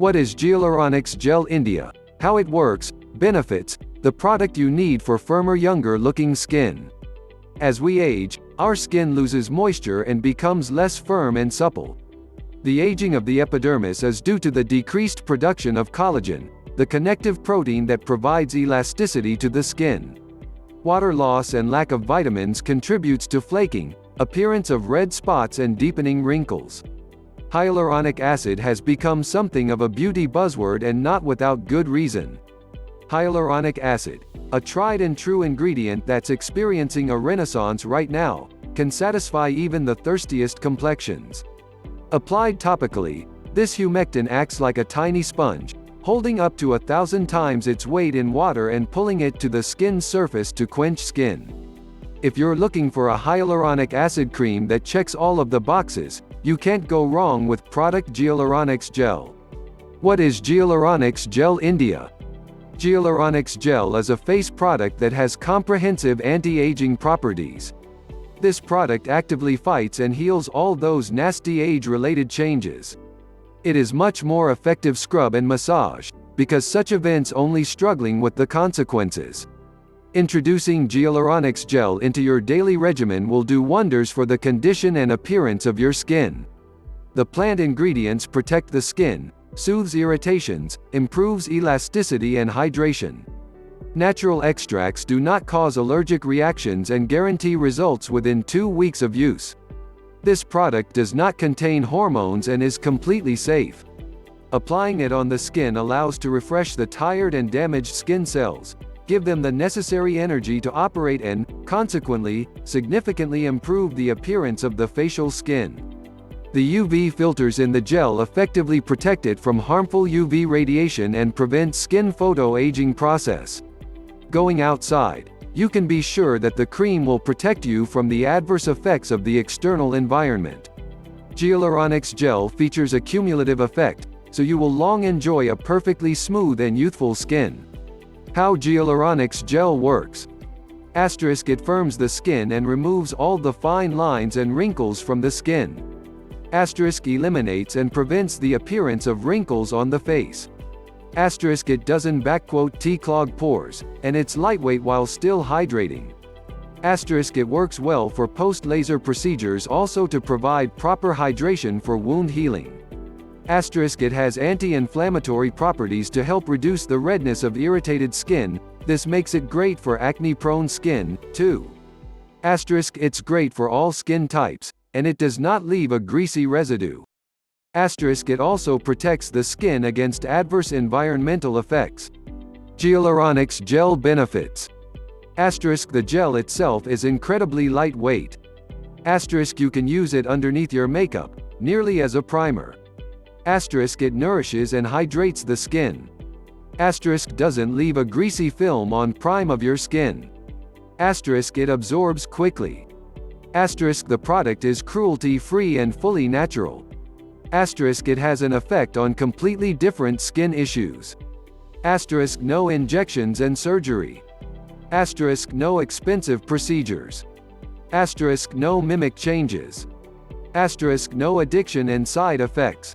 What is Gialuronix Gel India? How it works, benefits, the product you need for firmer, younger-looking skin. As we age, our skin loses moisture and becomes less firm and supple. The aging of the epidermis is due to the decreased production of collagen, the connective protein that provides elasticity to the skin. Water loss and lack of vitamins contributes to flaking, appearance of red spots and deepening wrinkles. Hyaluronic acid has become something of a beauty buzzword, and not without good reason. Hyaluronic acid, a tried and true ingredient that's experiencing a renaissance right now, can satisfy even the thirstiest complexions. Applied topically, this humectant acts like a tiny sponge, holding up to 1,000 times its weight in water and pulling it to the skin's surface to quench skin. If you're looking for a hyaluronic acid cream that checks all of the boxes, you can't go wrong with product Gialuronix Gel. What is Gialuronix Gel India? Gialuronix Gel is a face product that has comprehensive anti-aging properties. This product actively fights and heals all those nasty age-related changes. It is much more effective scrub and massage, because such events only struggling with the consequences. Introducing Gialuronix Gel into your daily regimen will do wonders for the condition and appearance of your skin. The plant ingredients protect the skin, soothes irritations, improves elasticity and hydration. Natural extracts do not cause allergic reactions and guarantee results within 2 weeks of use. This product does not contain hormones and is completely safe. Applying it on the skin allows to refresh the tired and damaged skin cells, give them the necessary energy to operate and, consequently, significantly improve the appearance of the facial skin. The UV filters in the gel effectively protect it from harmful UV radiation and prevent skin photo-aging process. Going outside, you can be sure that the cream will protect you from the adverse effects of the external environment. Gialuronix Gel features a cumulative effect, so you will long enjoy a perfectly smooth and youthful skin. How Gialuronix Gel works. It firms the skin and removes all the fine lines and wrinkles from the skin. Eliminates and prevents the appearance of wrinkles on the face. It doesn't "clog pores", and it's lightweight while still hydrating. It works well for post-laser procedures, also to provide proper hydration for wound healing. It has anti-inflammatory properties to help reduce the redness of irritated skin. This makes it great for acne-prone skin, too. It's great for all skin types, and it does not leave a greasy residue. It also protects the skin against adverse environmental effects. Gialuronix Gel benefits. The gel itself is incredibly lightweight. You can use it underneath your makeup, nearly as a primer. It nourishes and hydrates the skin. Doesn't leave a greasy film on prime of your skin. It absorbs quickly. The product is cruelty-free and fully natural. It has an effect on completely different skin issues. No injections and surgery. No expensive procedures. No mimic changes. No addiction and side effects.